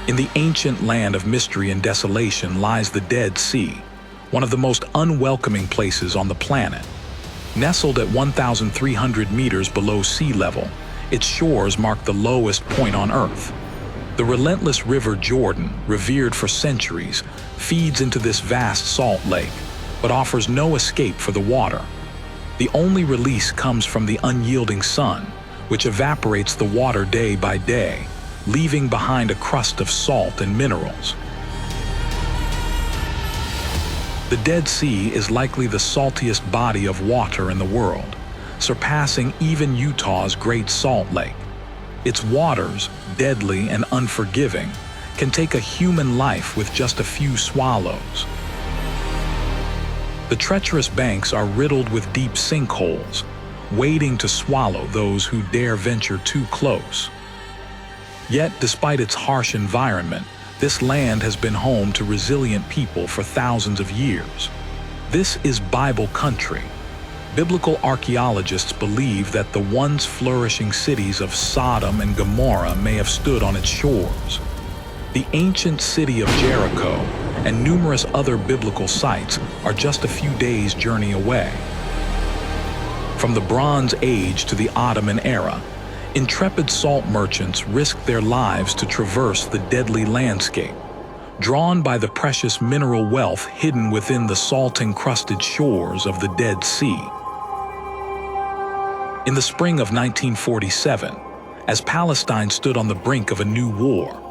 In the ancient land of mystery and desolation lies the Dead Sea, one of the most unwelcoming places on the planet. Nestled at 1,300 meters below sea level, its shores mark the lowest point on Earth. The relentless river Jordan, revered for centuries, feeds into this vast salt lake, but offers no escape for the water. The only release comes from the unyielding sun, which evaporates the water day by day, leaving behind a crust of salt and minerals. The Dead Sea is likely the saltiest body of water in the world, surpassing even Utah's Great Salt Lake. Its waters, deadly and unforgiving, can take a human life with just a few swallows. The treacherous banks are riddled with deep sinkholes, waiting to swallow those who dare venture too close. Yet, despite its harsh environment, this land has been home to resilient people for thousands of years. This is Bible country. Biblical archaeologists believe that the once flourishing cities of Sodom and Gomorrah may have stood on its shores. The ancient city of Jericho and numerous other biblical sites are just a few days' journey away. From the Bronze Age to the Ottoman era, intrepid salt merchants risked their lives to traverse the deadly landscape, drawn by the precious mineral wealth hidden within the salt-encrusted shores of the Dead Sea. In the spring of 1947, as Palestine stood on the brink of a new war,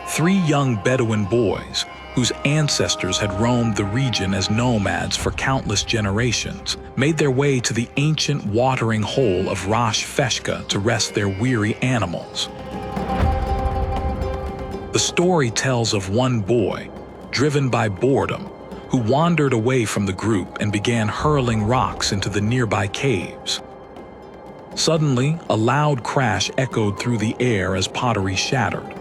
3 young Bedouin boys, whose ancestors had roamed the region as nomads for countless generations, made their way to the ancient watering hole of Rosh Feshka to rest their weary animals. The story tells of one boy, driven by boredom, who wandered away from the group and began hurling rocks into the nearby caves. Suddenly, a loud crash echoed through the air as pottery shattered.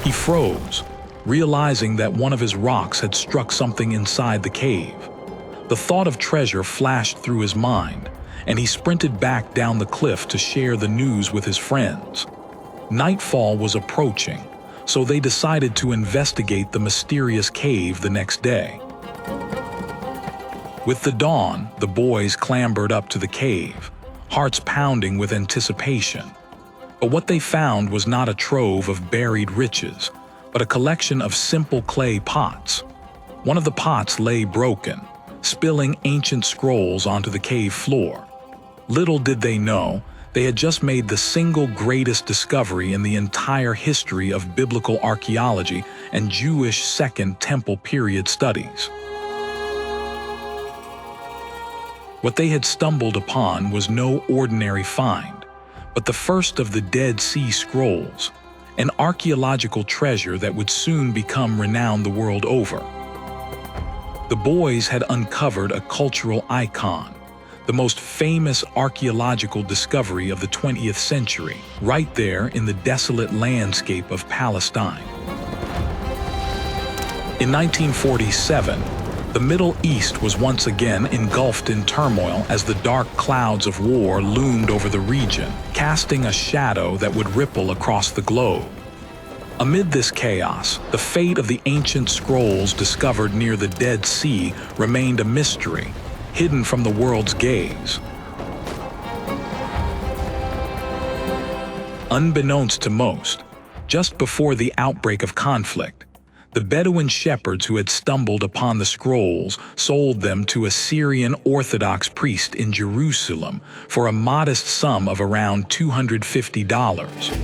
He froze, realizing that one of his rocks had struck something inside the cave. The thought of treasure flashed through his mind, and he sprinted back down the cliff to share the news with his friends. Nightfall was approaching, so they decided to investigate the mysterious cave the next day. With the dawn, the boys clambered up to the cave, hearts pounding with anticipation. But what they found was not a trove of buried riches, but a collection of simple clay pots. One of the pots lay broken, spilling ancient scrolls onto the cave floor. Little did they know, they had just made the single greatest discovery in the entire history of biblical archaeology and Jewish Second Temple period studies. What they had stumbled upon was no ordinary find, but the first of the Dead Sea Scrolls, an archaeological treasure that would soon become renowned the world over. The boys had uncovered a cultural icon, the most famous archaeological discovery of the 20th century, right there in the desolate landscape of Palestine. In 1947, the Middle East was once again engulfed in turmoil as the dark clouds of war loomed over the region, casting a shadow that would ripple across the globe. Amid this chaos, the fate of the ancient scrolls discovered near the Dead Sea remained a mystery, hidden from the world's gaze. Unbeknownst to most, just before the outbreak of conflict, the Bedouin shepherds who had stumbled upon the scrolls sold them to a Syrian Orthodox priest in Jerusalem for a modest sum of around $250.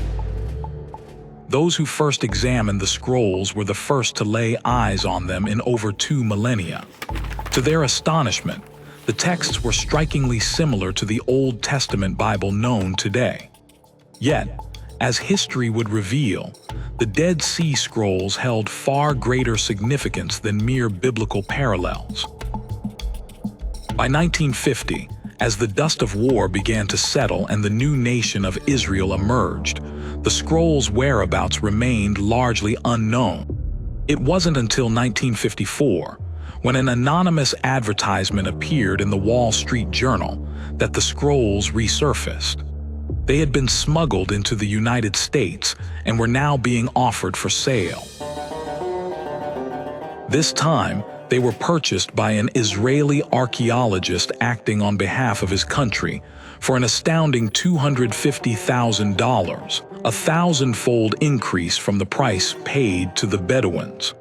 Those who first examined the scrolls were the first to lay eyes on them in over 2 millennia. To their astonishment, the texts were strikingly similar to the Old Testament Bible known today. Yet, as history would reveal, the Dead Sea Scrolls held far greater significance than mere biblical parallels. By 1950, as the dust of war began to settle and the new nation of Israel emerged, the scrolls' whereabouts remained largely unknown. It wasn't until 1954, when an anonymous advertisement appeared in the Wall Street Journal, that the scrolls resurfaced. They had been smuggled into the United States and were now being offered for sale. This time, they were purchased by an Israeli archaeologist acting on behalf of his country for an astounding $250,000, a thousand-fold increase from the price paid to the Bedouins.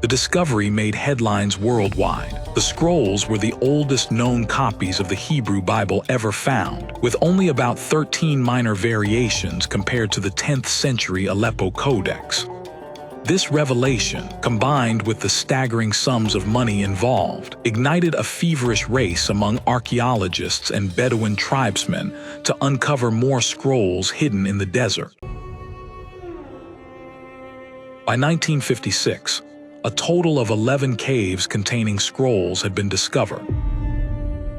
The discovery made headlines worldwide. The scrolls were the oldest known copies of the Hebrew Bible ever found, with only about 13 minor variations compared to the 10th century Aleppo Codex. This revelation, combined with the staggering sums of money involved, ignited a feverish race among archaeologists and Bedouin tribesmen to uncover more scrolls hidden in the desert. By 1956, a total of 11 caves containing scrolls had been discovered.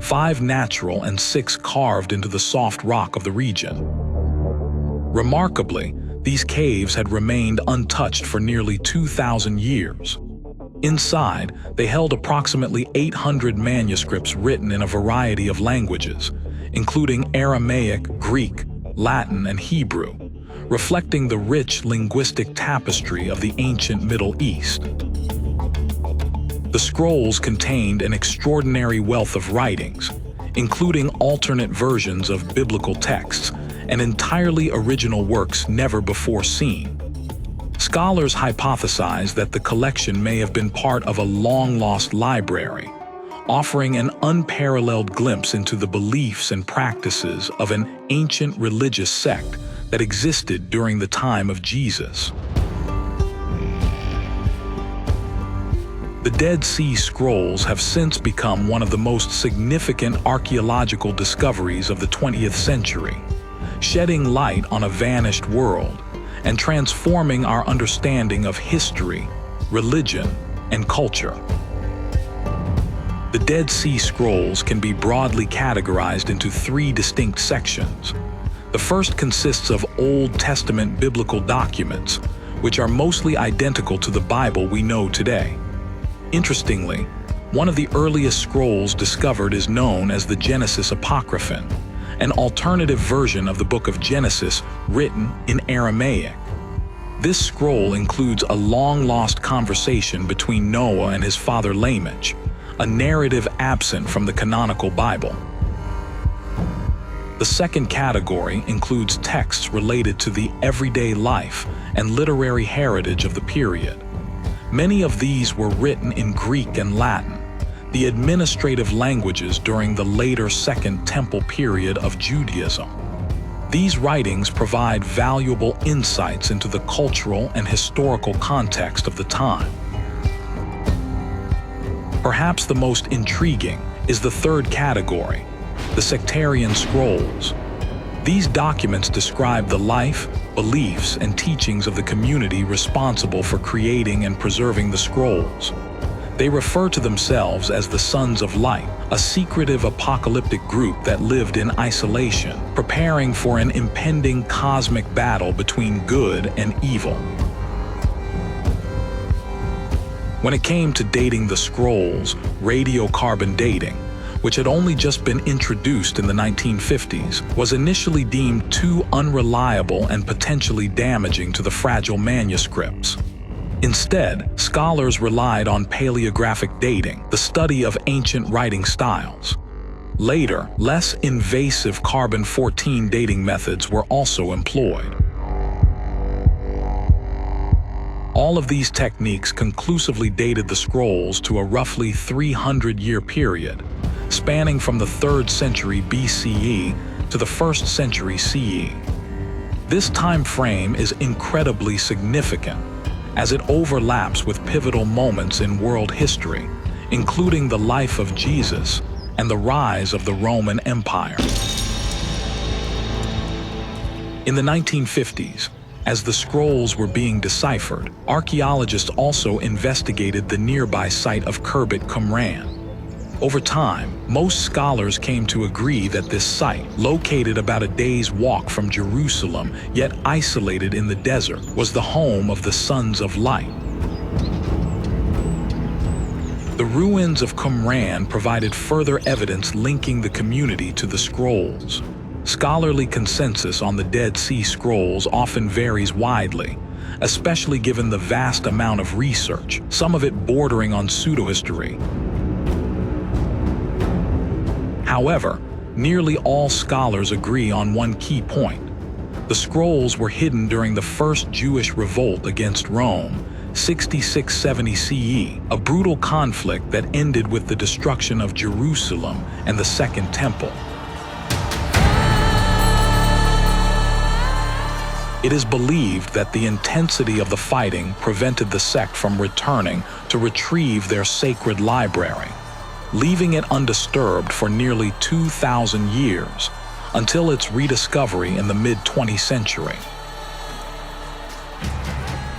5 natural and 6 carved into the soft rock of the region. Remarkably, these caves had remained untouched for nearly 2,000 years. Inside, they held approximately 800 manuscripts written in a variety of languages, including Aramaic, Greek, Latin, and Hebrew, reflecting the rich linguistic tapestry of the ancient Middle East. The scrolls contained an extraordinary wealth of writings, including alternate versions of biblical texts and entirely original works never before seen. Scholars hypothesize that the collection may have been part of a long-lost library, offering an unparalleled glimpse into the beliefs and practices of an ancient religious sect that existed during the time of Jesus. The Dead Sea Scrolls have since become one of the most significant archaeological discoveries of the 20th century, shedding light on a vanished world and transforming our understanding of history, religion, and culture. The Dead Sea Scrolls can be broadly categorized into 3 distinct sections. The first consists of Old Testament biblical documents, which are mostly identical to the Bible we know today. Interestingly, one of the earliest scrolls discovered is known as the Genesis Apocryphon, an alternative version of the book of Genesis written in Aramaic. This scroll includes a long-lost conversation between Noah and his father Lamech, a narrative absent from the canonical Bible. The second category includes texts related to the everyday life and literary heritage of the period. Many of these were written in Greek and Latin, the administrative languages during the later Second Temple period of Judaism. These writings provide valuable insights into the cultural and historical context of the time. Perhaps the most intriguing is the third category, the sectarian scrolls. These documents describe the life, beliefs, and teachings of the community responsible for creating and preserving the scrolls. They refer to themselves as the Sons of Light, a secretive apocalyptic group that lived in isolation, preparing for an impending cosmic battle between good and evil. When it came to dating the scrolls, radiocarbon dating, which had only just been introduced in the 1950s, was initially deemed too unreliable and potentially damaging to the fragile manuscripts. Instead, scholars relied on paleographic dating, the study of ancient writing styles. Later, less invasive carbon-14 dating methods were also employed. All of these techniques conclusively dated the scrolls to a roughly 300-year period, spanning from the 3rd century BCE to the 1st century CE. This time frame is incredibly significant, as it overlaps with pivotal moments in world history, including the life of Jesus and the rise of the Roman Empire. In the 1950s, as the scrolls were being deciphered, archaeologists also investigated the nearby site of Qumran. Over time, most scholars came to agree that this site, located about a day's walk from Jerusalem, yet isolated in the desert, was the home of the Sons of Light. The ruins of Qumran provided further evidence linking the community to the scrolls. Scholarly consensus on the Dead Sea Scrolls often varies widely, especially given the vast amount of research, some of it bordering on pseudohistory. However, nearly all scholars agree on one key point. The scrolls were hidden during the First Jewish Revolt against Rome, 6670 CE, a brutal conflict that ended with the destruction of Jerusalem and the Second Temple. It is believed that the intensity of the fighting prevented the sect from returning to retrieve their sacred library, leaving it undisturbed for nearly 2,000 years, until its rediscovery in the mid-20th century.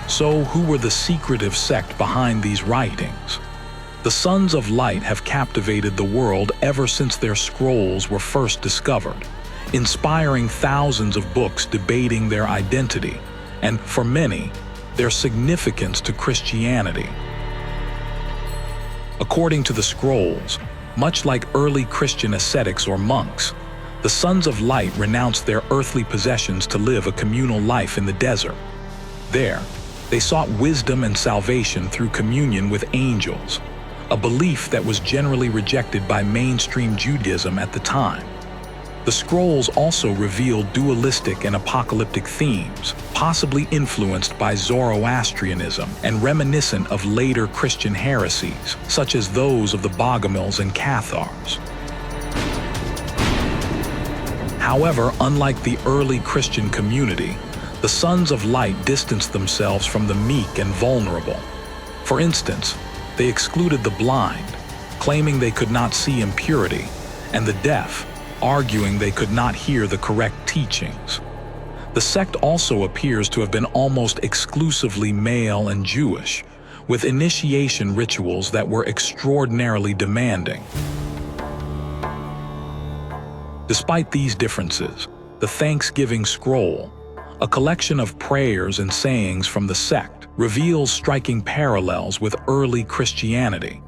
So, who were the secretive sect behind these writings? The Sons of Light have captivated the world ever since their scrolls were first discovered, inspiring thousands of books debating their identity, and, for many, their significance to Christianity. According to the scrolls, much like early Christian ascetics or monks, the Sons of Light renounced their earthly possessions to live a communal life in the desert. There, they sought wisdom and salvation through communion with angels, a belief that was generally rejected by mainstream Judaism at the time. The scrolls also revealed dualistic and apocalyptic themes, possibly influenced by Zoroastrianism and reminiscent of later Christian heresies, such as those of the Bogomils and Cathars. However, unlike the early Christian community, the Sons of Light distanced themselves from the meek and vulnerable. For instance, they excluded the blind, claiming they could not see impurity, and the deaf, arguing they could not hear the correct teachings. The sect also appears to have been almost exclusively male and Jewish, with initiation rituals that were extraordinarily demanding. Despite these differences, the Thanksgiving Scroll, a collection of prayers and sayings from the sect, reveals striking parallels with early Christianity.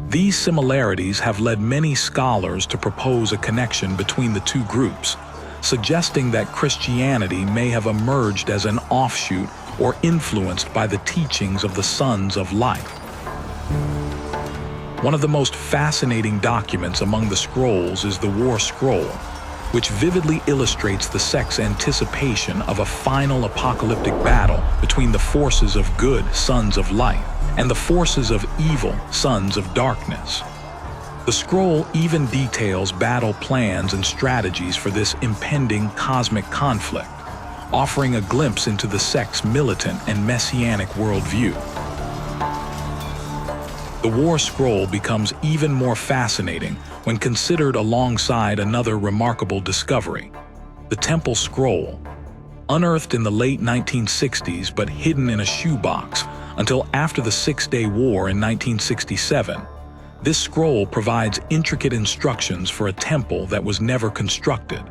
These similarities have led many scholars to propose a connection between the two groups, suggesting that Christianity may have emerged as an offshoot or influenced by the teachings of the Sons of Light. One of the most fascinating documents among the scrolls is the War Scroll, which vividly illustrates the sect's anticipation of a final apocalyptic battle between the forces of good Sons of Light and the forces of evil Sons of Darkness. The scroll even details battle plans and strategies for this impending cosmic conflict, offering a glimpse into the sect's militant and messianic worldview. The War Scroll becomes even more fascinating when considered alongside another remarkable discovery, the Temple Scroll. Unearthed in the late 1960s but hidden in a shoebox until after the Six-Day War in 1967, this scroll provides intricate instructions for a temple that was never constructed.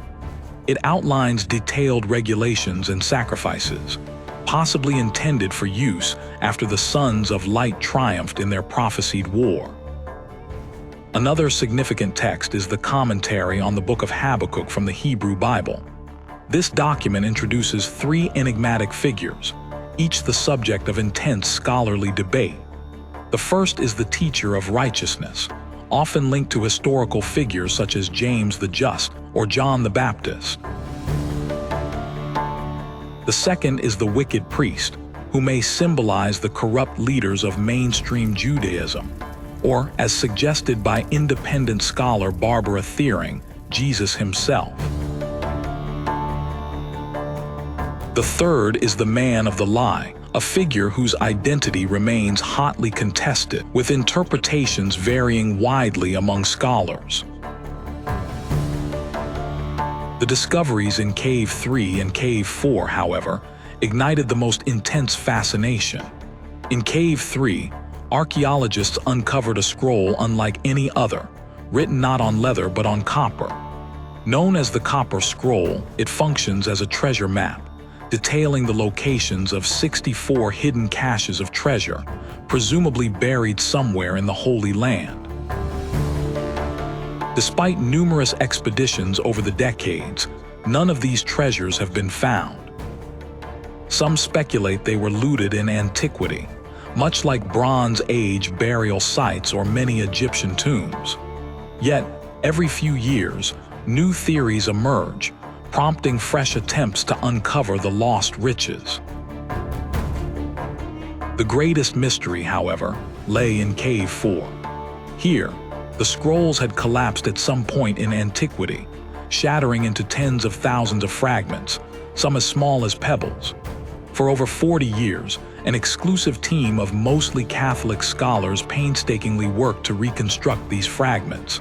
It outlines detailed regulations and sacrifices, possibly intended for use after the Sons of Light triumphed in their prophesied war. Another significant text is the commentary on the Book of Habakkuk from the Hebrew Bible. This document introduces three enigmatic figures, each the subject of intense scholarly debate. The first is the teacher of righteousness, often linked to historical figures such as James the Just or John the Baptist. The second is the wicked priest, who may symbolize the corrupt leaders of mainstream Judaism, or, as suggested by independent scholar Barbara Thiering, Jesus himself. The third is the man of the lie, a figure whose identity remains hotly contested, with interpretations varying widely among scholars. The discoveries in Cave 3 and Cave 4, however, ignited the most intense fascination. In Cave 3, archaeologists uncovered a scroll unlike any other, written not on leather but on copper. Known as the Copper Scroll, it functions as a treasure map, detailing the locations of 64 hidden caches of treasure, presumably buried somewhere in the Holy Land. Despite numerous expeditions over the decades, none of these treasures have been found. Some speculate they were looted in antiquity, much like Bronze Age burial sites or many Egyptian tombs. Yet, every few years, new theories emerge, prompting fresh attempts to uncover the lost riches. The greatest mystery, however, lay in Cave 4. Here, the scrolls had collapsed at some point in antiquity, shattering into tens of thousands of fragments, some as small as pebbles. For over 40 years, an exclusive team of mostly Catholic scholars painstakingly worked to reconstruct these fragments.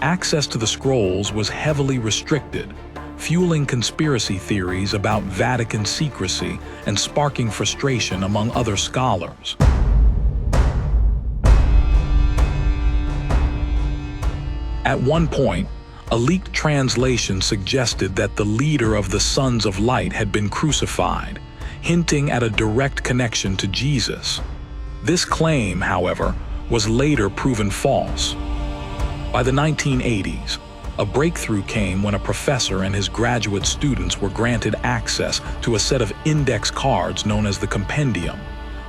Access to the scrolls was heavily restricted, fueling conspiracy theories about Vatican secrecy and sparking frustration among other scholars. At one point, a leaked translation suggested that the leader of the Sons of Light had been crucified, hinting at a direct connection to Jesus. This claim, however, was later proven false. By the 1980s, a breakthrough came when a professor and his graduate students were granted access to a set of index cards known as the Compendium,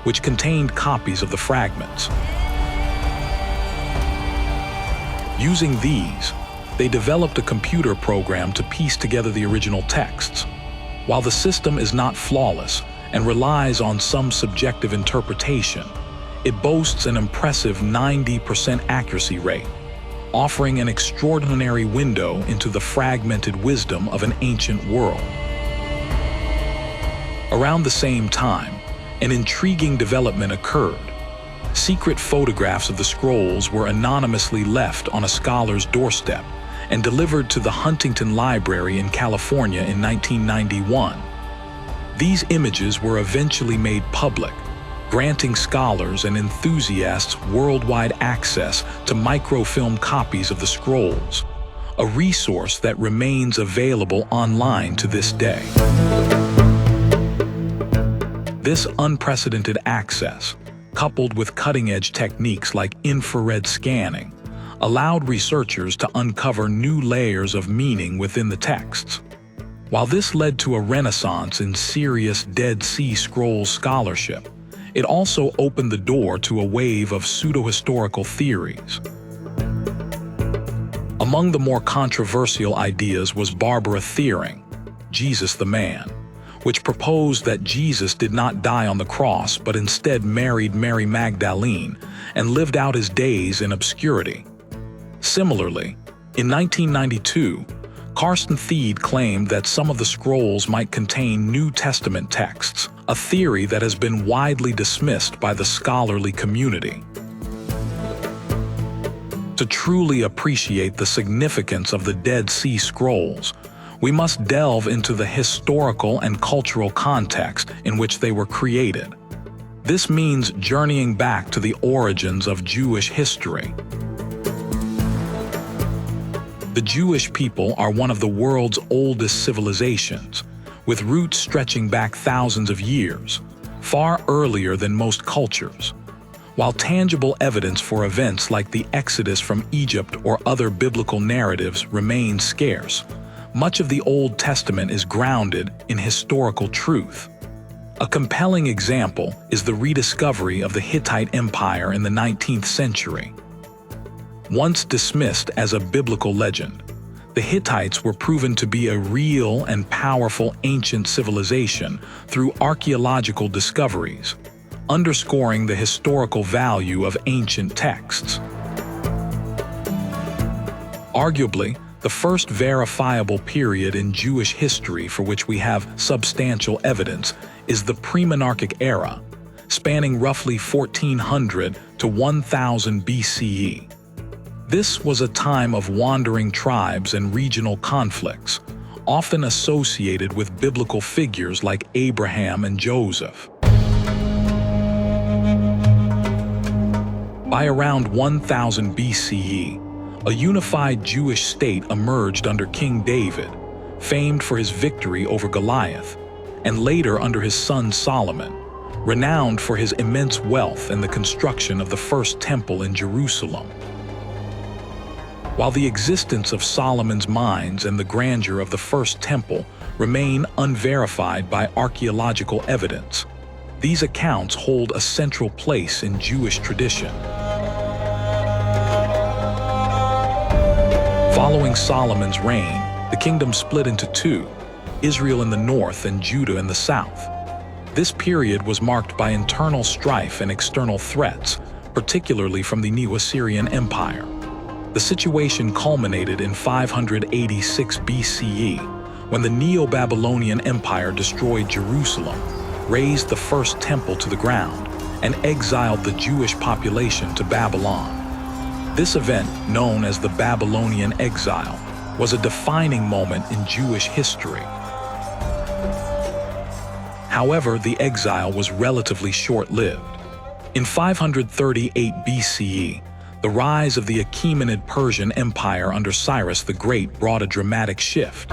which contained copies of the fragments. Using these, they developed a computer program to piece together the original texts. While the system is not flawless and relies on some subjective interpretation, it boasts an impressive 90% accuracy rate, offering an extraordinary window into the fragmented wisdom of an ancient world. Around the same time, an intriguing development occurred. Secret photographs of the scrolls were anonymously left on a scholar's doorstep and delivered to the Huntington Library in California in 1991. These images were eventually made public, granting scholars and enthusiasts worldwide access to microfilm copies of the scrolls, a resource that remains available online to this day. This unprecedented access, coupled with cutting-edge techniques like infrared scanning, allowed researchers to uncover new layers of meaning within the texts. While this led to a renaissance in serious Dead Sea Scrolls scholarship, it also opened the door to a wave of pseudo-historical theories. Among the more controversial ideas was Barbara Thiering, Jesus the Man, which proposed that Jesus did not die on the cross but instead married Mary Magdalene and lived out his days in obscurity. Similarly, in 1992, Carsten Thiede claimed that some of the scrolls might contain New Testament texts, a theory that has been widely dismissed by the scholarly community. To truly appreciate the significance of the Dead Sea Scrolls, we must delve into the historical and cultural context in which they were created. This means journeying back to the origins of Jewish history. The Jewish people are one of the world's oldest civilizations, with roots stretching back thousands of years, far earlier than most cultures. While tangible evidence for events like the Exodus from Egypt or other biblical narratives remains scarce, much of the Old Testament is grounded in historical truth. A compelling example is the rediscovery of the Hittite Empire in the 19th century. Once dismissed as a biblical legend, the Hittites were proven to be a real and powerful ancient civilization through archaeological discoveries, underscoring the historical value of ancient texts. Arguably, the first verifiable period in Jewish history for which we have substantial evidence is the pre-monarchic era, spanning roughly 1400 to 1000 BCE. This was a time of wandering tribes and regional conflicts, often associated with biblical figures like Abraham and Joseph. By around 1000 BCE, a unified Jewish state emerged under King David, famed for his victory over Goliath, and later under his son Solomon, renowned for his immense wealth and the construction of the first temple in Jerusalem. While the existence of Solomon's mines and the grandeur of the First Temple remain unverified by archaeological evidence, these accounts hold a central place in Jewish tradition. Following Solomon's reign, the kingdom split into two, Israel in the north and Judah in the south. This period was marked by internal strife and external threats, particularly from the Neo-Assyrian Empire. The situation culminated in 586 BCE, when the Neo-Babylonian Empire destroyed Jerusalem, razed the First Temple to the ground, and exiled the Jewish population to Babylon. This event, known as the Babylonian Exile, was a defining moment in Jewish history. However, the exile was relatively short-lived. In 538 BCE, the rise of the Achaemenid Persian Empire under Cyrus the Great brought a dramatic shift.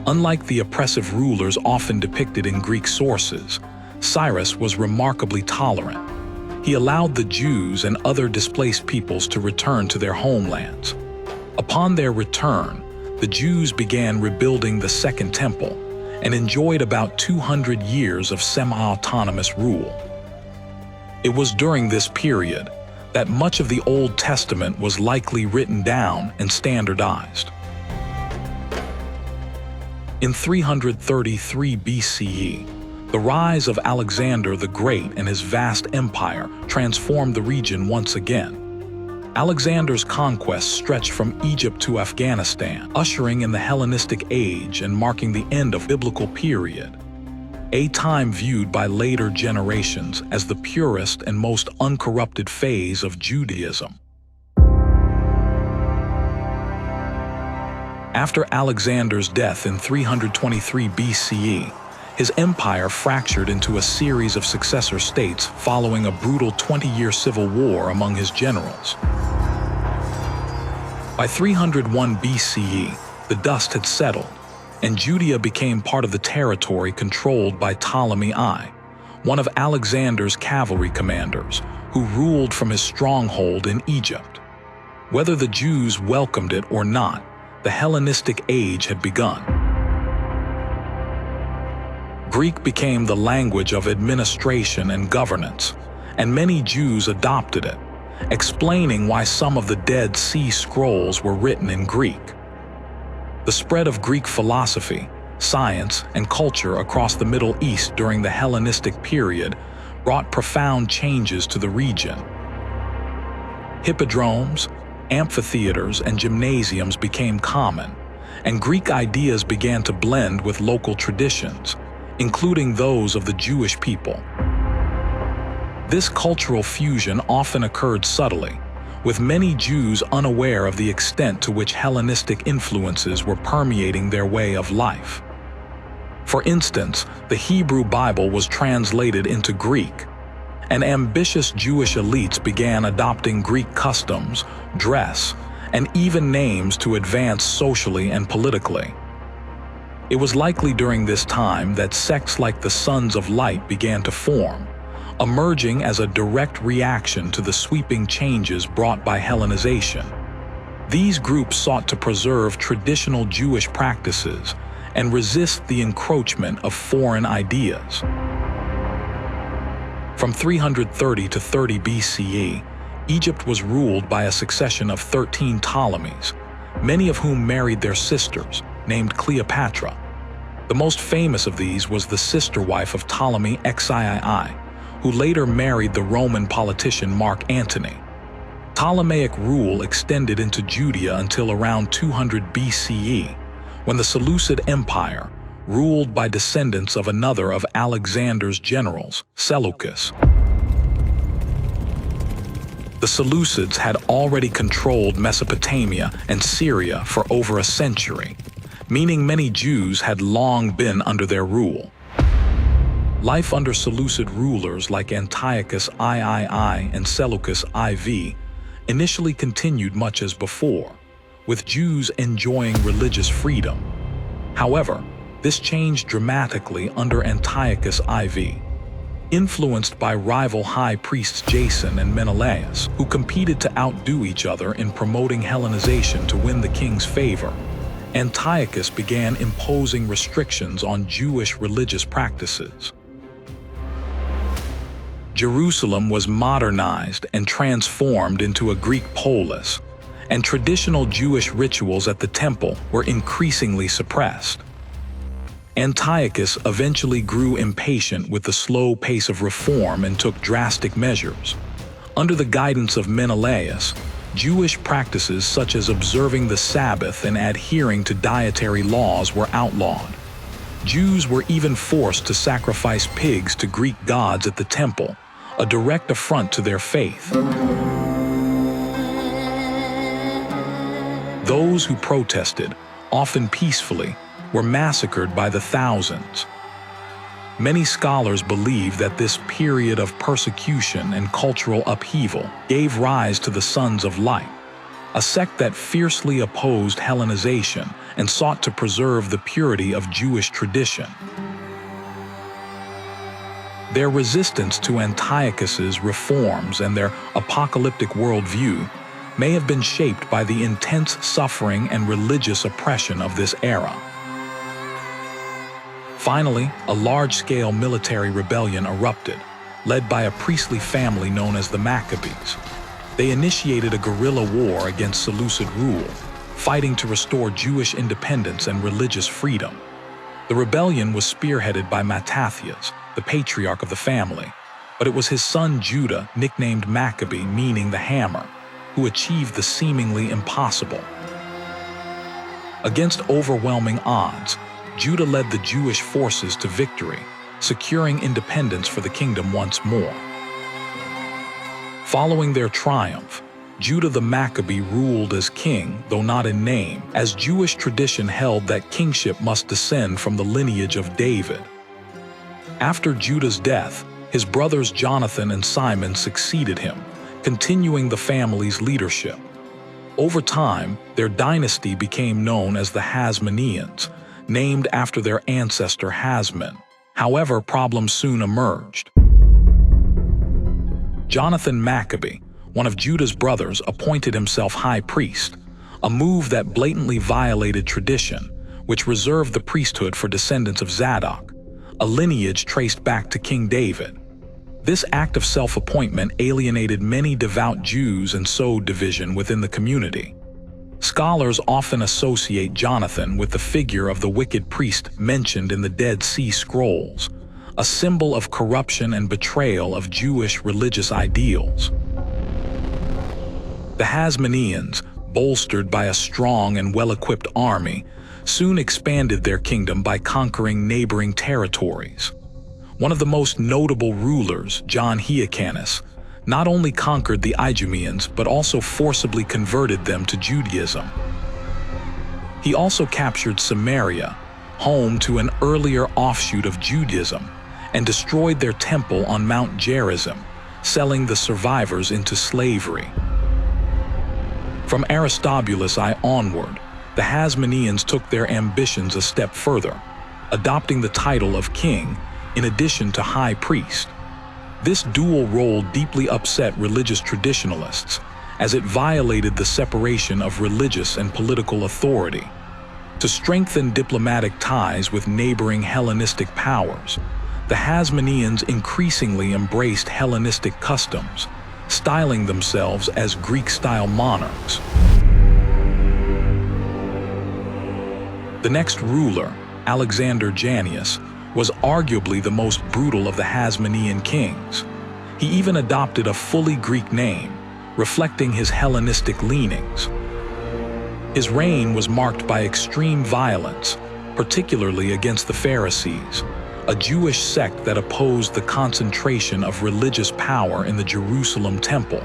Unlike the oppressive rulers often depicted in Greek sources, Cyrus was remarkably tolerant. He allowed the Jews and other displaced peoples to return to their homelands. Upon their return, the Jews began rebuilding the Second Temple and enjoyed about 200 years of semi-autonomous rule. It was during this period that much of the Old Testament was likely written down and standardized. In 333 BCE, the rise of Alexander the Great and his vast empire transformed the region once again. Alexander's conquests stretched from Egypt to Afghanistan, ushering in the Hellenistic Age and marking the end of the biblical period, a time viewed by later generations as the purest and most uncorrupted phase of Judaism. After Alexander's death in 323 BCE, his empire fractured into a series of successor states following a brutal 20-year civil war among his generals. By 301 BCE, the dust had settled, and Judea became part of the territory controlled by Ptolemy I, one of Alexander's cavalry commanders, who ruled from his stronghold in Egypt. Whether the Jews welcomed it or not, the Hellenistic Age had begun. Greek became the language of administration and governance, and many Jews adopted it, explaining why some of the Dead Sea Scrolls were written in Greek. The spread of Greek philosophy, science, and culture across the Middle East during the Hellenistic period brought profound changes to the region. Hippodromes, amphitheaters, and gymnasiums became common, and Greek ideas began to blend with local traditions, including those of the Jewish people. This cultural fusion often occurred subtly, with many Jews unaware of the extent to which Hellenistic influences were permeating their way of life. For instance, the Hebrew Bible was translated into Greek, and ambitious Jewish elites began adopting Greek customs, dress, and even names to advance socially and politically. It was likely during this time that sects like the Sons of Light began to form, emerging as a direct reaction to the sweeping changes brought by Hellenization. These groups sought to preserve traditional Jewish practices and resist the encroachment of foreign ideas. From 330 to 30 BCE, Egypt was ruled by a succession of 13 Ptolemies, many of whom married their sisters, named Cleopatra. The most famous of these was the sister wife of Ptolemy Xii, who later married the Roman politician Mark Antony. Ptolemaic rule extended into Judea until around 200 BCE, when the Seleucid Empire, ruled by descendants of another of Alexander's generals, Seleucus. The Seleucids had already controlled Mesopotamia and Syria for over a century, meaning many Jews had long been under their rule. Life under Seleucid rulers like Antiochus III and Seleucus IV initially continued much as before, with Jews enjoying religious freedom. However, this changed dramatically under Antiochus IV. influenced by rival high priests Jason and Menelaus, who competed to outdo each other in promoting Hellenization to win the king's favor. Antiochus began imposing restrictions on Jewish religious practices. Jerusalem was modernized and transformed into a Greek polis, and traditional Jewish rituals at the temple were increasingly suppressed. Antiochus eventually grew impatient with the slow pace of reform and took drastic measures. Under the guidance of Menelaus, Jewish practices such as observing the Sabbath and adhering to dietary laws were outlawed. Jews were even forced to sacrifice pigs to Greek gods at the temple, a direct affront to their faith. Those who protested, often peacefully, were massacred by the thousands. Many scholars believe that this period of persecution and cultural upheaval gave rise to the Sons of Light, a sect that fiercely opposed Hellenization and sought to preserve the purity of Jewish tradition. Their resistance to Antiochus's reforms and their apocalyptic worldview may have been shaped by the intense suffering and religious oppression of this era. Finally, a large-scale military rebellion erupted, led by a priestly family known as the Maccabees. They initiated a guerrilla war against Seleucid rule, fighting to restore Jewish independence and religious freedom. The rebellion was spearheaded by Mattathias, the patriarch of the family, but it was his son Judah, nicknamed Maccabee, meaning the hammer, who achieved the seemingly impossible. Against overwhelming odds, Judah led the Jewish forces to victory, securing independence for the kingdom once more. Following their triumph, Judah the Maccabee ruled as king, though not in name, as Jewish tradition held that kingship must descend from the lineage of David. After Judah's death, his brothers Jonathan and Simon succeeded him, continuing the family's leadership. Over time, their dynasty became known as the Hasmoneans, named after their ancestor Hasmon. However, problems soon emerged. Jonathan Maccabee, one of Judah's brothers, appointed himself high priest, a move that blatantly violated tradition, which reserved the priesthood for descendants of Zadok, a lineage traced back to King David. This act of self-appointment alienated many devout Jews and sowed division within the community. Scholars often associate Jonathan with the figure of the wicked priest mentioned in the Dead Sea Scrolls, a symbol of corruption and betrayal of Jewish religious ideals. The Hasmoneans, bolstered by a strong and well-equipped army, soon expanded their kingdom by conquering neighboring territories. One of the most notable rulers, John Hyrcanus, not only conquered the Idumeans but also forcibly converted them to Judaism. He also captured Samaria, home to an earlier offshoot of Judaism, and destroyed their temple on Mount Gerizim, selling the survivors into slavery. From Aristobulus I onward, the Hasmoneans took their ambitions a step further, adopting the title of king in addition to high priest. This dual role deeply upset religious traditionalists, as it violated the separation of religious and political authority. To strengthen diplomatic ties with neighboring Hellenistic powers, the Hasmoneans increasingly embraced Hellenistic customs, styling themselves as Greek-style monarchs. The next ruler, Alexander Jannaeus, was arguably the most brutal of the Hasmonean kings. He even adopted a fully Greek name, reflecting his Hellenistic leanings. His reign was marked by extreme violence, particularly against the Pharisees, a Jewish sect that opposed the concentration of religious power in the Jerusalem temple.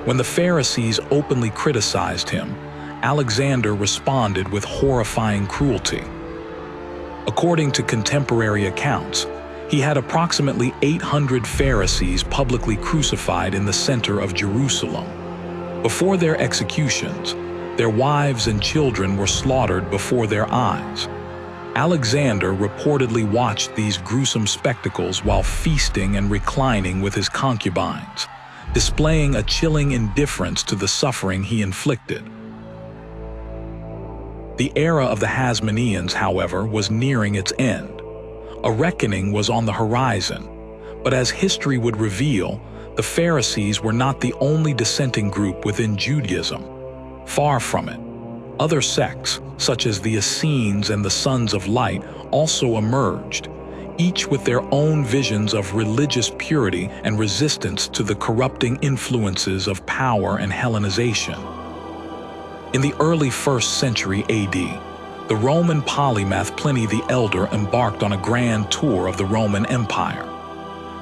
When the Pharisees openly criticized him, Alexander responded with horrifying cruelty. According to contemporary accounts, he had approximately 800 Pharisees publicly crucified in the center of Jerusalem. Before their executions, their wives and children were slaughtered before their eyes. Alexander reportedly watched these gruesome spectacles while feasting and reclining with his concubines, displaying a chilling indifference to the suffering he inflicted. The era of the Hasmoneans, however, was nearing its end. A reckoning was on the horizon, but as history would reveal, the Pharisees were not the only dissenting group within Judaism. Far from it. Other sects, such as the Essenes and the Sons of Light, also emerged, each with their own visions of religious purity and resistance to the corrupting influences of power and Hellenization. In the early 1st century AD, the Roman polymath Pliny the Elder embarked on a grand tour of the Roman Empire.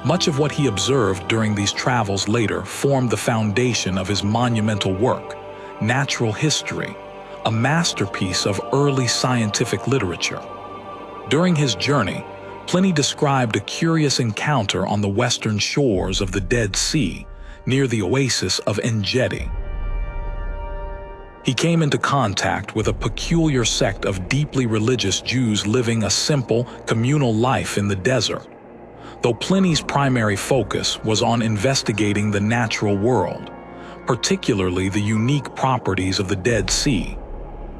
Much of what he observed during these travels later formed the foundation of his monumental work, Natural History, a masterpiece of early scientific literature. During his journey, Pliny described a curious encounter on the western shores of the Dead Sea, near the oasis of En-Gedi. He came into contact with a peculiar sect of deeply religious Jews living a simple, communal life in the desert. Though Pliny's primary focus was on investigating the natural world, particularly the unique properties of the Dead Sea,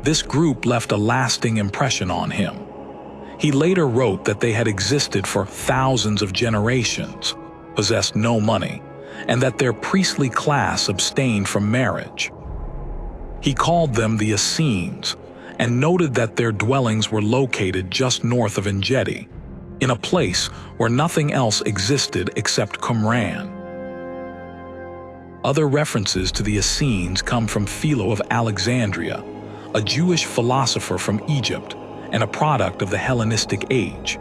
this group left a lasting impression on him. He later wrote that they had existed for thousands of generations, possessed no money, and that their priestly class abstained from marriage. He called them the Essenes, and noted that their dwellings were located just north of En-Gedi, in a place where nothing else existed except Qumran. Other references to the Essenes come from Philo of Alexandria, a Jewish philosopher from Egypt and a product of the Hellenistic age.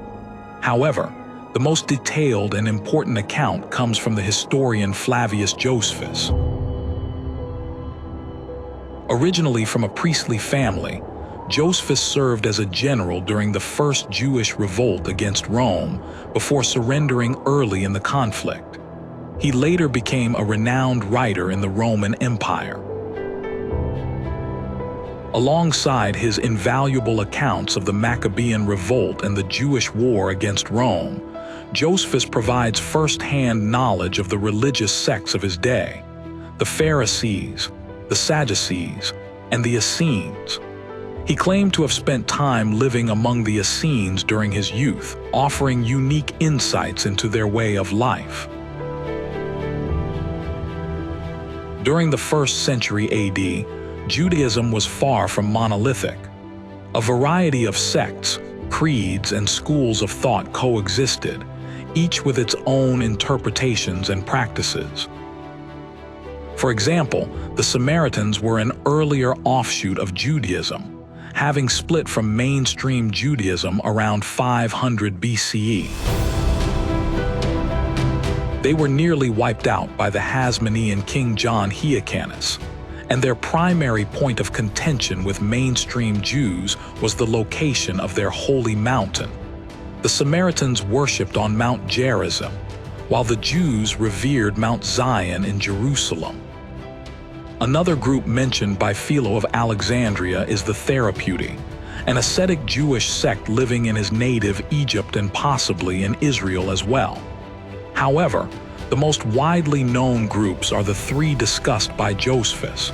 However, the most detailed and important account comes from the historian Flavius Josephus. Originally from a priestly family, Josephus served as a general during the first Jewish revolt against Rome before surrendering early in the conflict. He later became a renowned writer in the Roman Empire. Alongside his invaluable accounts of the Maccabean revolt and the Jewish war against Rome, Josephus provides first-hand knowledge of the religious sects of his day, the Pharisees, the Sadducees, and the Essenes. He claimed to have spent time living among the Essenes during his youth, offering unique insights into their way of life. During the 1st century AD, Judaism was far from monolithic. A variety of sects, creeds, and schools of thought coexisted, each with its own interpretations and practices. For example, the Samaritans were an earlier offshoot of Judaism, having split from mainstream Judaism around 500 BCE. They were nearly wiped out by the Hasmonean King John Hyrcanus, and their primary point of contention with mainstream Jews was the location of their holy mountain. The Samaritans worshipped on Mount Gerizim, while the Jews revered Mount Zion in Jerusalem. Another group mentioned by Philo of Alexandria is the Therapeuti, an ascetic Jewish sect living in his native Egypt and possibly in Israel as well. However, the most widely known groups are the three discussed by Josephus: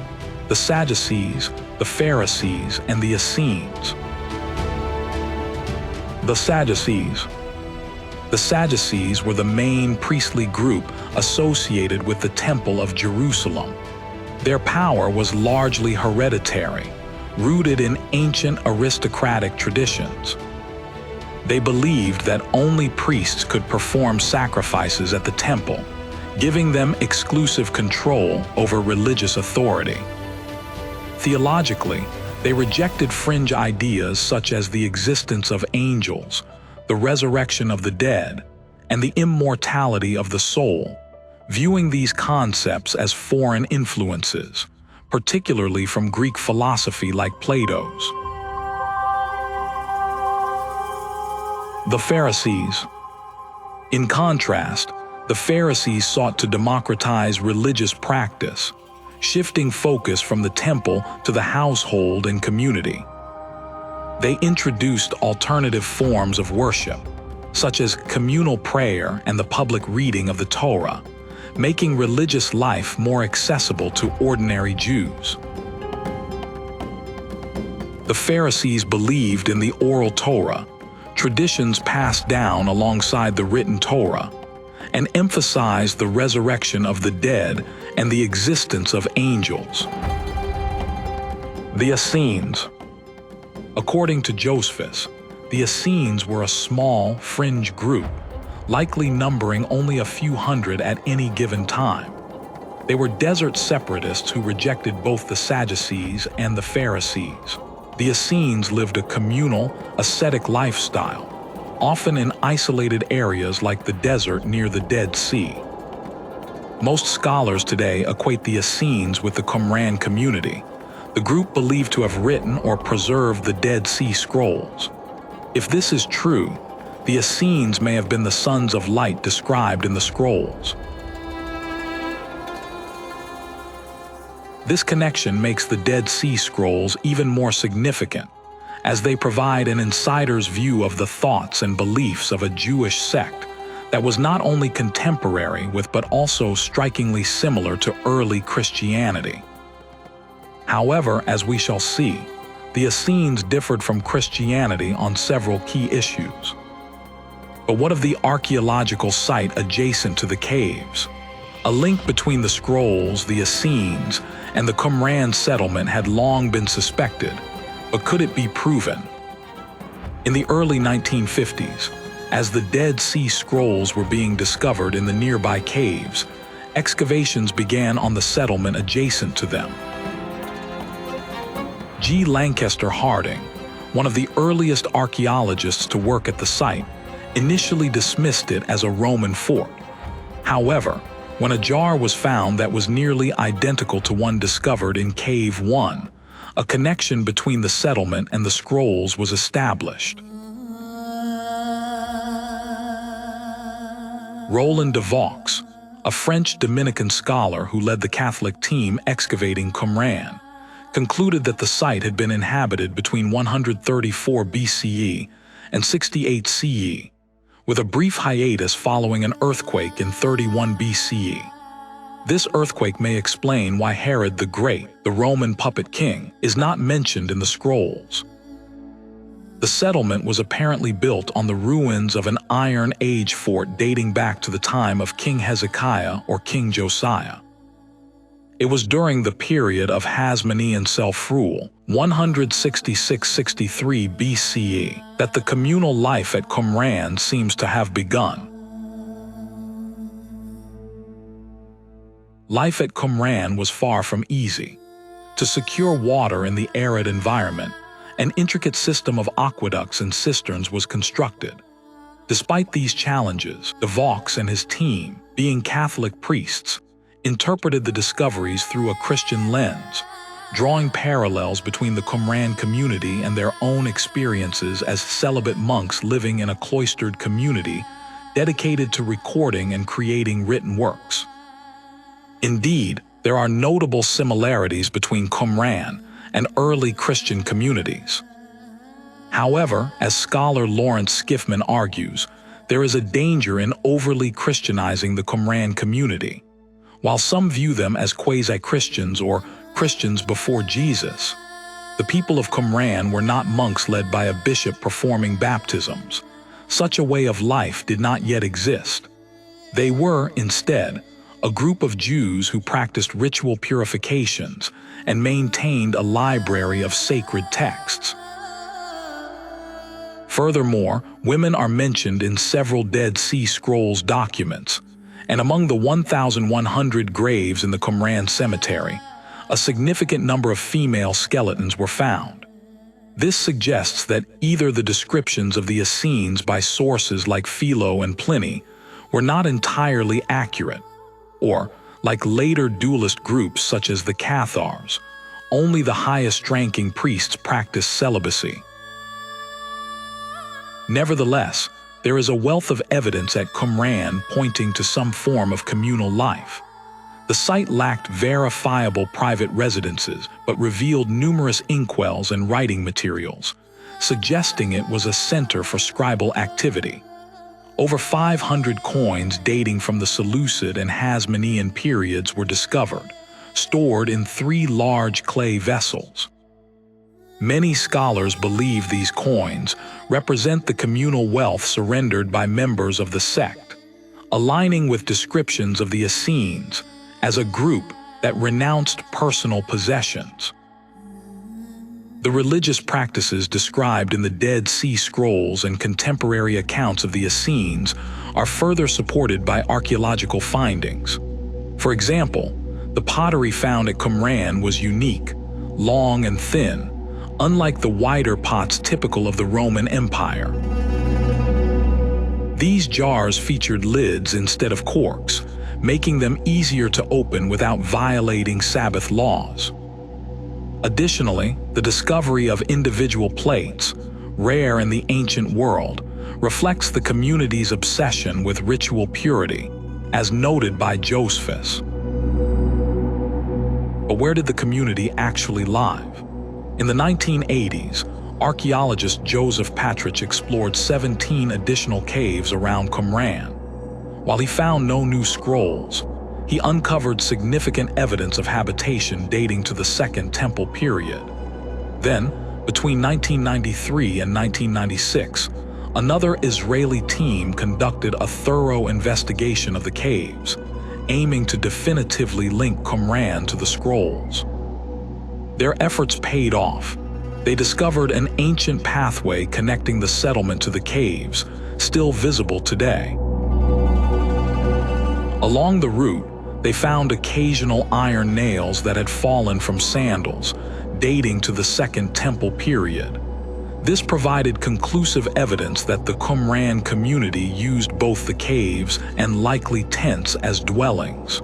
the Sadducees, the Pharisees, and the Essenes. The Sadducees. The Sadducees were the main priestly group associated with the Temple of Jerusalem. Their power was largely hereditary, rooted in ancient aristocratic traditions. They believed that only priests could perform sacrifices at the temple, giving them exclusive control over religious authority. Theologically, they rejected fringe ideas such as the existence of angels, the resurrection of the dead, and the immortality of the soul, viewing these concepts as foreign influences, particularly from Greek philosophy like Plato's. The Pharisees. In contrast, the Pharisees sought to democratize religious practice, shifting focus from the temple to the household and community. They introduced alternative forms of worship, such as communal prayer and the public reading of the Torah, making religious life more accessible to ordinary Jews. The Pharisees believed in the oral Torah, traditions passed down alongside the written Torah, and emphasized the resurrection of the dead and the existence of angels. The Essenes. According to Josephus, the Essenes were a small, fringe group, likely numbering only a few hundred at any given time. They were desert separatists who rejected both the Sadducees and the Pharisees. The Essenes lived a communal, ascetic lifestyle, often in isolated areas like the desert near the Dead Sea. Most scholars today equate the Essenes with the Qumran community, the group believed to have written or preserved the Dead Sea Scrolls. If this is true, the Essenes may have been the sons of light described in the scrolls. This connection makes the Dead Sea Scrolls even more significant, as they provide an insider's view of the thoughts and beliefs of a Jewish sect that was not only contemporary with but also strikingly similar to early Christianity. However, as we shall see, the Essenes differed from Christianity on several key issues. But what of the archaeological site adjacent to the caves? A link between the scrolls, the Essenes, and the Qumran settlement had long been suspected, but could it be proven? In the early 1950s, as the Dead Sea Scrolls were being discovered in the nearby caves, excavations began on the settlement adjacent to them. G. Lancaster Harding, one of the earliest archaeologists to work at the site, initially dismissed it as a Roman fort. However, when a jar was found that was nearly identical to one discovered in Cave 1, a connection between the settlement and the scrolls was established. Roland de Vaux, a French Dominican scholar who led the Catholic team excavating Qumran, concluded that the site had been inhabited between 134 BCE and 68 CE, with a brief hiatus following an earthquake in 31 BCE. This earthquake may explain why Herod the Great, the Roman puppet king, is not mentioned in the scrolls. The settlement was apparently built on the ruins of an Iron Age fort dating back to the time of King Hezekiah or King Josiah. It was during the period of Hasmonean self-rule, 166–63 BCE, that the communal life at Qumran seems to have begun. Life at Qumran was far from easy. To secure water in the arid environment, an intricate system of aqueducts and cisterns was constructed. Despite these challenges, de Vaux and his team, being Catholic priests, interpreted the discoveries through a Christian lens, drawing parallels between the Qumran community and their own experiences as celibate monks living in a cloistered community dedicated to recording and creating written works. Indeed, there are notable similarities between Qumran and early Christian communities. However, as scholar Lawrence Skiffman argues, there is a danger in overly Christianizing the Qumran community. While some view them as quasi-Christians or Christians before Jesus, the people of Qumran were not monks led by a bishop performing baptisms. Such a way of life did not yet exist. They were, instead, a group of Jews who practiced ritual purifications and maintained a library of sacred texts. Furthermore, women are mentioned in several Dead Sea Scrolls documents, and among the 1,100 graves in the Qumran cemetery, a significant number of female skeletons were found. This suggests that either the descriptions of the Essenes by sources like Philo and Pliny were not entirely accurate, or, like later dualist groups such as the Cathars, only the highest-ranking priests practiced celibacy. Nevertheless, there is a wealth of evidence at Qumran pointing to some form of communal life. The site lacked verifiable private residences, but revealed numerous inkwells and writing materials, suggesting it was a center for scribal activity. Over 500 coins dating from the Seleucid and Hasmonean periods were discovered, stored in 3 large clay vessels. Many scholars believe these coins represent the communal wealth surrendered by members of the sect, aligning with descriptions of the Essenes as a group that renounced personal possessions. The religious practices described in the Dead Sea Scrolls and contemporary accounts of the Essenes are further supported by archaeological findings. For example, the pottery found at Qumran was unique, long and thin, unlike the wider pots typical of the Roman Empire. These jars featured lids instead of corks, making them easier to open without violating Sabbath laws. Additionally, the discovery of individual plates, rare in the ancient world, reflects the community's obsession with ritual purity, as noted by Josephus. But where did the community actually live? In the 1980s, archaeologist Joseph Patrick explored 17 additional caves around Qumran. While he found no new scrolls, he uncovered significant evidence of habitation dating to the Second Temple period. Then, between 1993 and 1996, another Israeli team conducted a thorough investigation of the caves, aiming to definitively link Qumran to the scrolls. Their efforts paid off. They discovered an ancient pathway connecting the settlement to the caves, still visible today. Along the route, they found occasional iron nails that had fallen from sandals, dating to the Second Temple period. This provided conclusive evidence that the Qumran community used both the caves and likely tents as dwellings.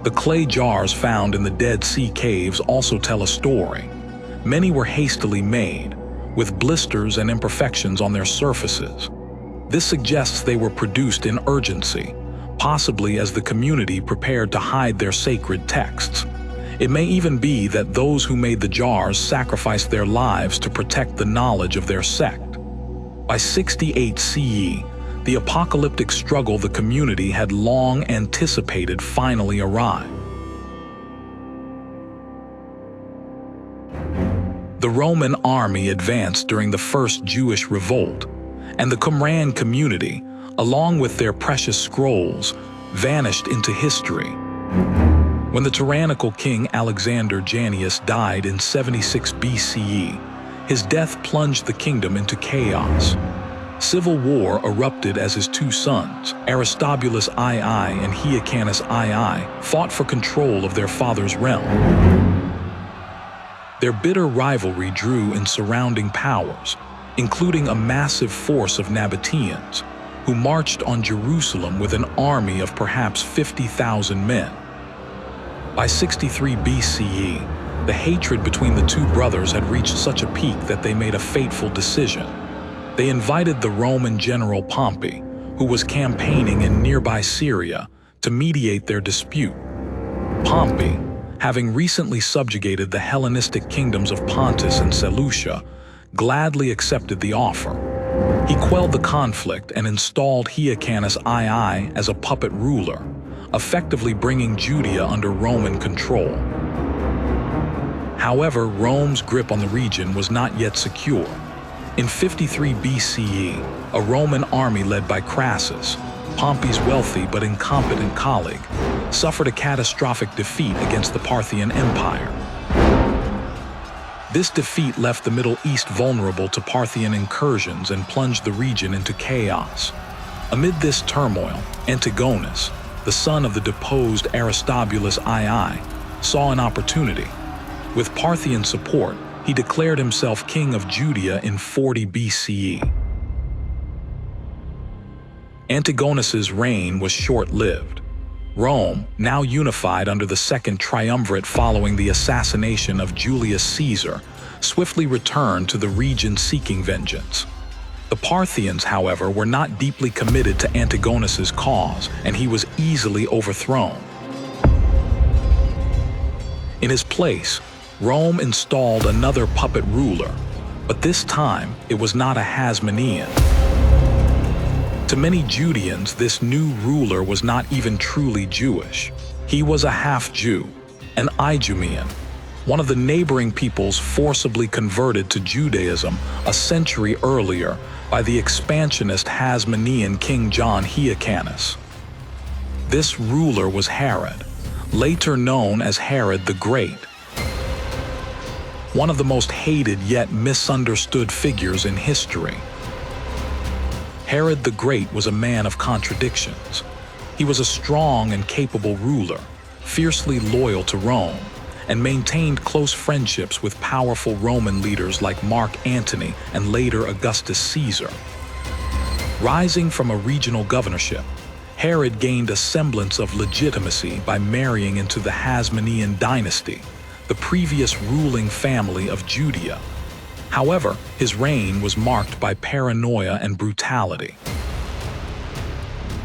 The clay jars found in the Dead Sea caves also tell a story. Many were hastily made, with blisters and imperfections on their surfaces. This suggests they were produced in urgency, possibly as the community prepared to hide their sacred texts. It may even be that those who made the jars sacrificed their lives to protect the knowledge of their sect. By 68 CE, the apocalyptic struggle the community had long anticipated finally arrived. The Roman army advanced during the First Jewish Revolt, and the Qumran community, along with their precious scrolls, vanished into history. When the tyrannical king Alexander Jannaeus died in 76 BCE, his death plunged the kingdom into chaos. Civil war erupted as his 2 sons, Aristobulus II and Hyrcanus II, fought for control of their father's realm. Their bitter rivalry drew in surrounding powers, including a massive force of Nabateans, who marched on Jerusalem with an army of perhaps 50,000 men. By 63 BCE, the hatred between the 2 brothers had reached such a peak that they made a fateful decision. They invited the Roman general Pompey, who was campaigning in nearby Syria, to mediate their dispute. Pompey, having recently subjugated the Hellenistic kingdoms of Pontus and Seleucia, gladly accepted the offer. He quelled the conflict and installed Hyrcanus II as a puppet ruler, effectively bringing Judea under Roman control. However, Rome's grip on the region was not yet secure. In 53 BCE, a Roman army led by Crassus, Pompey's wealthy but incompetent colleague, suffered a catastrophic defeat against the Parthian Empire. This defeat left the Middle East vulnerable to Parthian incursions and plunged the region into chaos. Amid this turmoil, Antigonus, the son of the deposed Aristobulus II, saw an opportunity. With Parthian support, he declared himself king of Judea in 40 BCE. Antigonus's reign was short-lived. Rome, now unified under the Second Triumvirate following the assassination of Julius Caesar, swiftly returned to the region seeking vengeance. The Parthians, however, were not deeply committed to Antigonus's cause, and he was easily overthrown. In his place, Rome installed another puppet ruler, But this time, it was not a Hasmonean. To many Judeans, this new ruler was not even truly Jewish. He was a half-Jew, an Idumean, one of the neighboring peoples forcibly converted to Judaism a century earlier by the expansionist Hasmonean King John Hyrcanus. This ruler was Herod, later known as Herod the Great, one of the most hated yet misunderstood figures in history. Herod the Great was a man of contradictions. He was a strong and capable ruler, fiercely loyal to Rome, and maintained close friendships with powerful Roman leaders like Mark Antony and later Augustus Caesar. Rising from a regional governorship, Herod gained a semblance of legitimacy by marrying into the Hasmonean dynasty, the previous ruling family of Judea. However, his reign was marked by paranoia and brutality.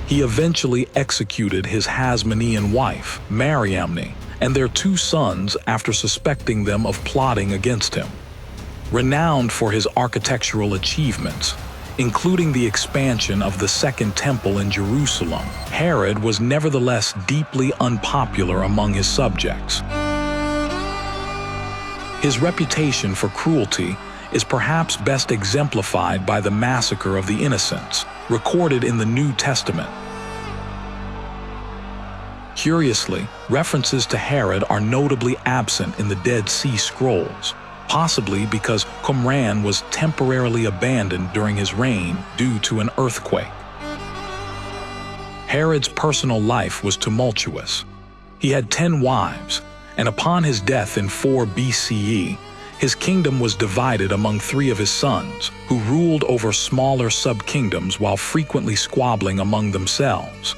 He eventually executed his Hasmonean wife, Mariamne, and their 2 sons after suspecting them of plotting against him. Renowned for his architectural achievements, including the expansion of the Second Temple in Jerusalem, Herod was nevertheless deeply unpopular among his subjects. His reputation for cruelty is perhaps best exemplified by the massacre of the innocents, recorded in the New Testament. Curiously, references to Herod are notably absent in the Dead Sea Scrolls, possibly because Qumran was temporarily abandoned during his reign due to an earthquake. Herod's personal life was tumultuous. He had 10 wives, and upon his death in 4 BCE, his kingdom was divided among 3 of his sons, who ruled over smaller sub-kingdoms while frequently squabbling among themselves.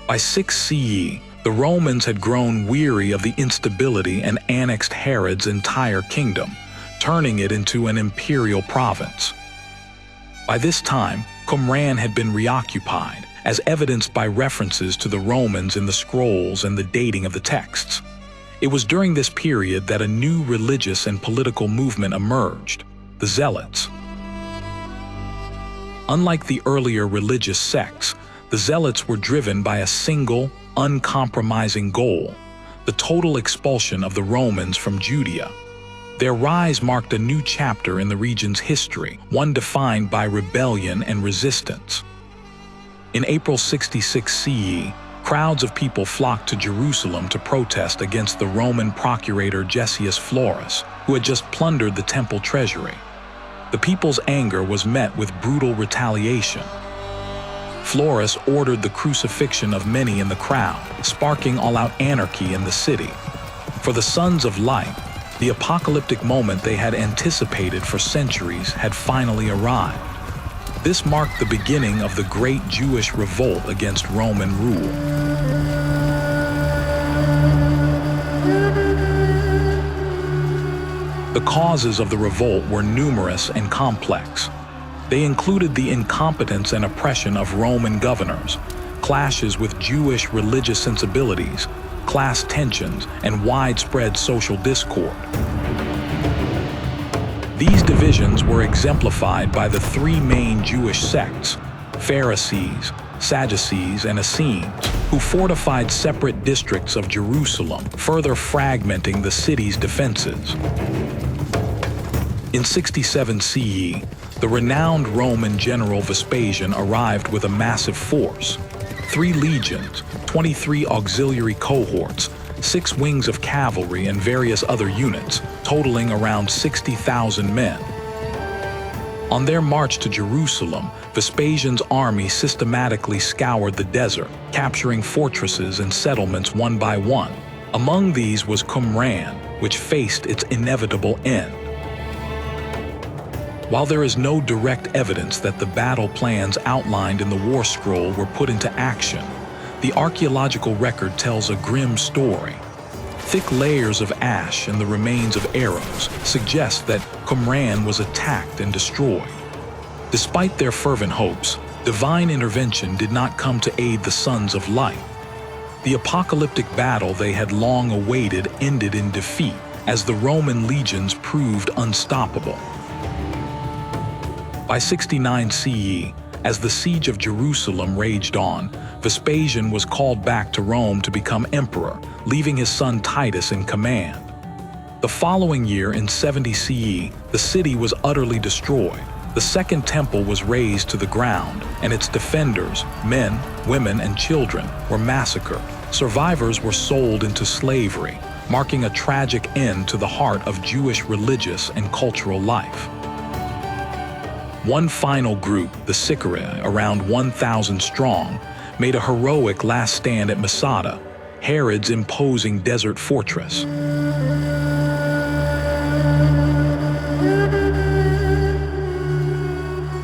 By 6 CE, the Romans had grown weary of the instability and annexed Herod's entire kingdom, turning it into an imperial province. By this time, Qumran had been reoccupied, as evidenced by references to the Romans in the scrolls and the dating of the texts. It was during this period that a new religious and political movement emerged, the Zealots. Unlike the earlier religious sects, the Zealots were driven by a single, uncompromising goal: the total expulsion of the Romans from Judea. Their rise marked a new chapter in the region's history, one defined by rebellion and resistance. In April 66 CE, crowds of people flocked to Jerusalem to protest against the Roman procurator Gessius Florus, who had just plundered the temple treasury. The people's anger was met with brutal retaliation. Florus ordered the crucifixion of many in the crowd, sparking all-out anarchy in the city. For the Sons of Light, the apocalyptic moment they had anticipated for centuries had finally arrived. This marked the beginning of the Great Jewish Revolt against Roman rule. The causes of the revolt were numerous and complex. They included the incompetence and oppression of Roman governors, clashes with Jewish religious sensibilities, class tensions, and widespread social discord. These divisions were exemplified by the 3 main Jewish sects, Pharisees, Sadducees, and Essenes, who fortified separate districts of Jerusalem, further fragmenting the city's defenses. In 67 CE, the renowned Roman general Vespasian arrived with a massive force: 3 legions, 23 auxiliary cohorts, 6 wings of cavalry, and various other units, totaling around 60,000 men. On their march to Jerusalem, Vespasian's army systematically scoured the desert, capturing fortresses and settlements one by one. Among these was Qumran, which faced its inevitable end. While there is no direct evidence that the battle plans outlined in the War Scroll were put into action, the archaeological record tells a grim story. Thick layers of ash and the remains of arrows suggest that Qumran was attacked and destroyed. Despite their fervent hopes, divine intervention did not come to aid the Sons of Light. The apocalyptic battle they had long awaited ended in defeat, as the Roman legions proved unstoppable. By 69 CE, as the siege of Jerusalem raged on, Vespasian was called back to Rome to become emperor, leaving his son Titus in command. The following year, in 70 CE, the city was utterly destroyed. The Second Temple was razed to the ground, and its defenders, men, women, and children, were massacred. Survivors were sold into slavery, marking a tragic end to the heart of Jewish religious and cultural life. One final group, the Sicarii, around 1,000 strong, made a heroic last stand at Masada, Herod's imposing desert fortress.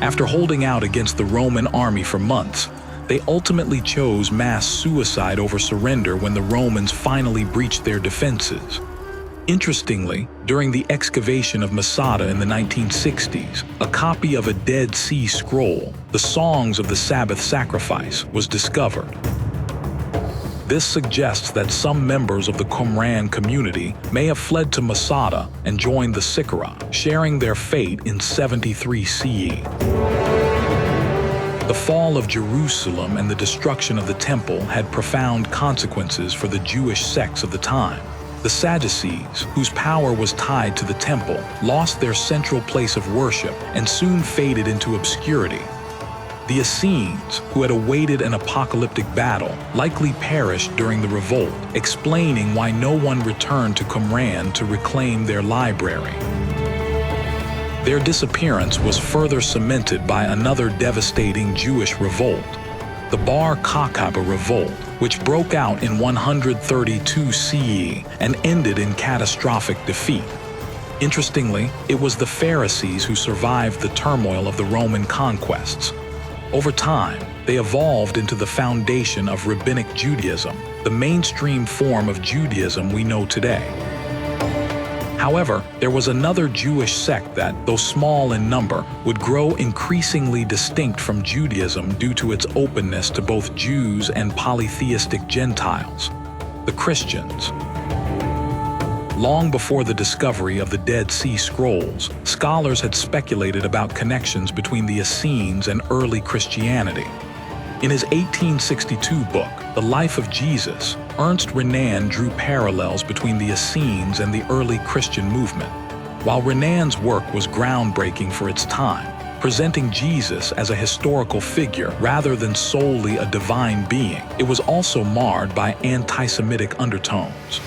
After holding out against the Roman army for months, they ultimately chose mass suicide over surrender when the Romans finally breached their defenses. Interestingly, during the excavation of Masada in the 1960s, a copy of a Dead Sea Scroll, the Songs of the Sabbath Sacrifice, was discovered. This suggests that some members of the Qumran community may have fled to Masada and joined the Sicarii, sharing their fate in 73 CE. The fall of Jerusalem and the destruction of the temple had profound consequences for the Jewish sects of the time. The Sadducees, whose power was tied to the temple, lost their central place of worship and soon faded into obscurity. The Essenes, who had awaited an apocalyptic battle, likely perished during the revolt, explaining why no one returned to Qumran to reclaim their library. Their disappearance was further cemented by another devastating Jewish revolt, the Bar Kokhba revolt, which broke out in 132 CE and ended in catastrophic defeat. Interestingly, it was the Pharisees who survived the turmoil of the Roman conquests. Over time, they evolved into the foundation of Rabbinic Judaism, the mainstream form of Judaism we know today. However, there was another Jewish sect that, though small in number, would grow increasingly distinct from Judaism due to its openness to both Jews and polytheistic Gentiles: the Christians. Long before the discovery of the Dead Sea Scrolls, scholars had speculated about connections between the Essenes and early Christianity. In his 1862 book, The Life of Jesus, Ernst Renan drew parallels between the Essenes and the early Christian movement. While Renan's work was groundbreaking for its time, presenting Jesus as a historical figure rather than solely a divine being, it was also marred by anti-Semitic undertones.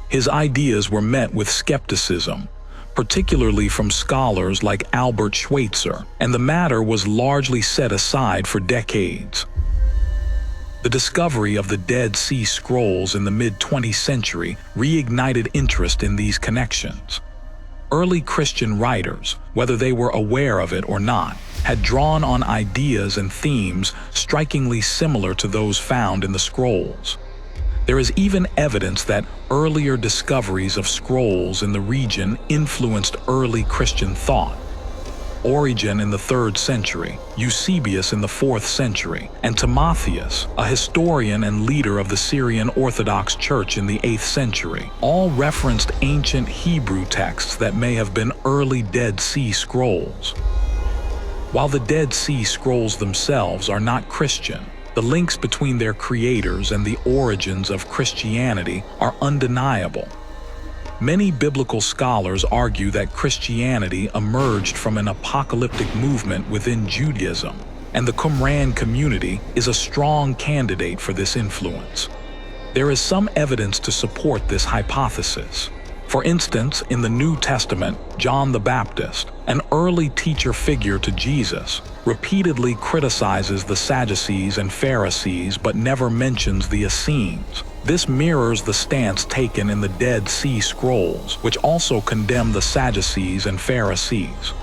His ideas were met with skepticism, particularly from scholars like Albert Schweitzer, and the matter was largely set aside for decades. The discovery of the Dead Sea Scrolls in the mid-20th century reignited interest in these connections. Early Christian writers, whether they were aware of it or not, had drawn on ideas and themes strikingly similar to those found in the scrolls. There is even evidence that earlier discoveries of scrolls in the region influenced early Christian thought. Origen in the 3rd century, Eusebius in the 4th century, and Timotheus, a historian and leader of the Syrian Orthodox Church in the 8th century, all referenced ancient Hebrew texts that may have been early Dead Sea Scrolls. While the Dead Sea Scrolls themselves are not Christian, the links between their creators and the origins of Christianity are undeniable. Many biblical scholars argue that Christianity emerged from an apocalyptic movement within Judaism, and the Qumran community is a strong candidate for this influence. There is some evidence to support this hypothesis. For instance, in the New Testament, John the Baptist, an early teacher figure to Jesus, repeatedly criticizes the Sadducees and Pharisees but never mentions the Essenes. This mirrors the stance taken in the Dead Sea Scrolls, which also condemn the Sadducees and Pharisees.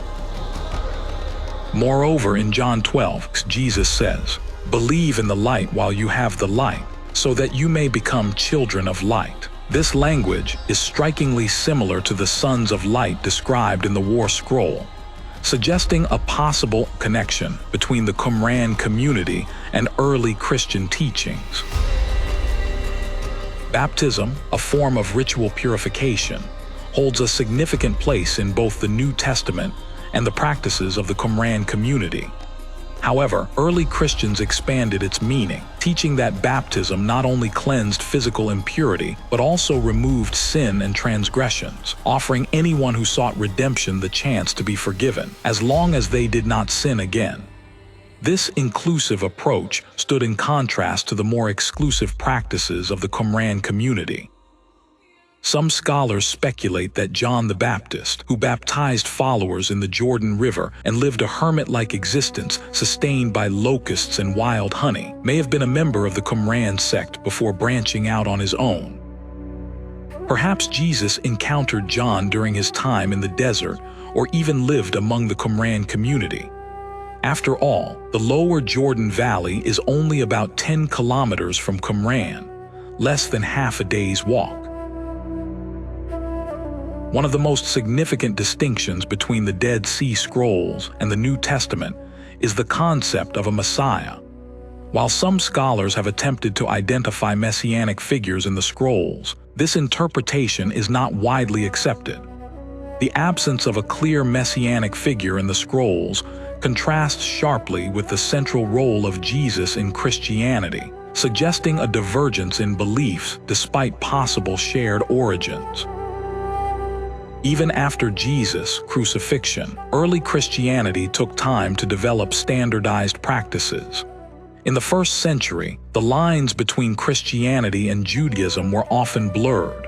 Moreover, in John 12, Jesus says, "Believe in the light while you have the light, so that you may become children of light." This language is strikingly similar to the sons of light described in the War Scroll, suggesting a possible connection between the Qumran community and early Christian teachings. Baptism, a form of ritual purification, holds a significant place in both the New Testament and the practices of the Qumran community. However, early Christians expanded its meaning, teaching that baptism not only cleansed physical impurity, but also removed sin and transgressions, offering anyone who sought redemption the chance to be forgiven, as long as they did not sin again. This inclusive approach stood in contrast to the more exclusive practices of the Qumran community. Some scholars speculate that John the Baptist, who baptized followers in the Jordan River and lived a hermit-like existence sustained by locusts and wild honey, may have been a member of the Qumran sect before branching out on his own. Perhaps Jesus encountered John during his time in the desert or even lived among the Qumran community. After all, the lower Jordan Valley is only about 10 kilometers from Qumran, less than half a day's walk. One of the most significant distinctions between the Dead Sea Scrolls and the New Testament is the concept of a Messiah. While some scholars have attempted to identify messianic figures in the scrolls, this interpretation is not widely accepted. The absence of a clear messianic figure in the scrolls contrasts sharply with the central role of Jesus in Christianity, suggesting a divergence in beliefs despite possible shared origins. Even after Jesus' crucifixion, early Christianity took time to develop standardized practices. In the 1st century, the lines between Christianity and Judaism were often blurred.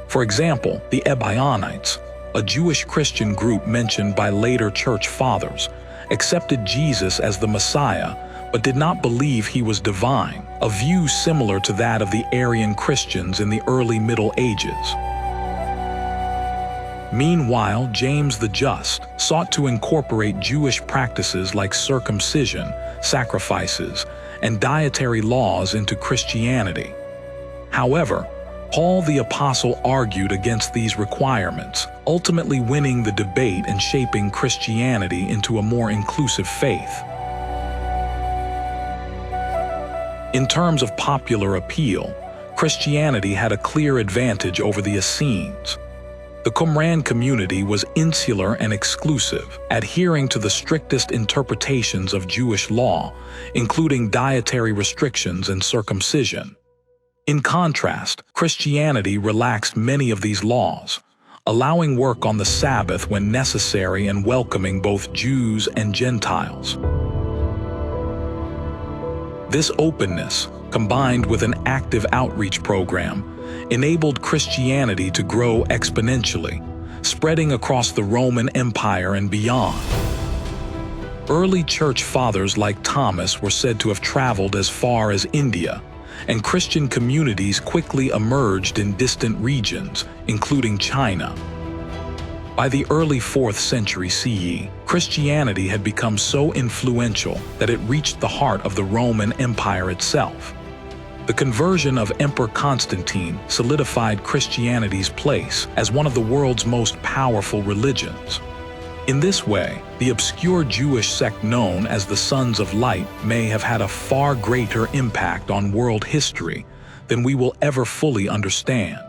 For example, the Ebionites, a Jewish Christian group mentioned by later church fathers, accepted Jesus as the Messiah but did not believe he was divine, a view similar to that of the Arian Christians in the early Middle Ages. Meanwhile, James the Just sought to incorporate Jewish practices like circumcision, sacrifices, and dietary laws into Christianity. However, Paul the Apostle argued against these requirements, ultimately winning the debate and shaping Christianity into a more inclusive faith. In terms of popular appeal, Christianity had a clear advantage over the Essenes. The Qumran community was insular and exclusive, adhering to the strictest interpretations of Jewish law, including dietary restrictions and circumcision. In contrast, Christianity relaxed many of these laws, allowing work on the Sabbath when necessary and welcoming both Jews and Gentiles. This openness, combined with an active outreach program, enabled Christianity to grow exponentially, spreading across the Roman Empire and beyond. Early church fathers like Thomas were said to have traveled as far as India, and Christian communities quickly emerged in distant regions, including China. By the early 4th century CE, Christianity had become so influential that it reached the heart of the Roman Empire itself. The conversion of Emperor Constantine solidified Christianity's place as one of the world's most powerful religions. In this way, the obscure Jewish sect known as the Sons of Light may have had a far greater impact on world history than we will ever fully understand.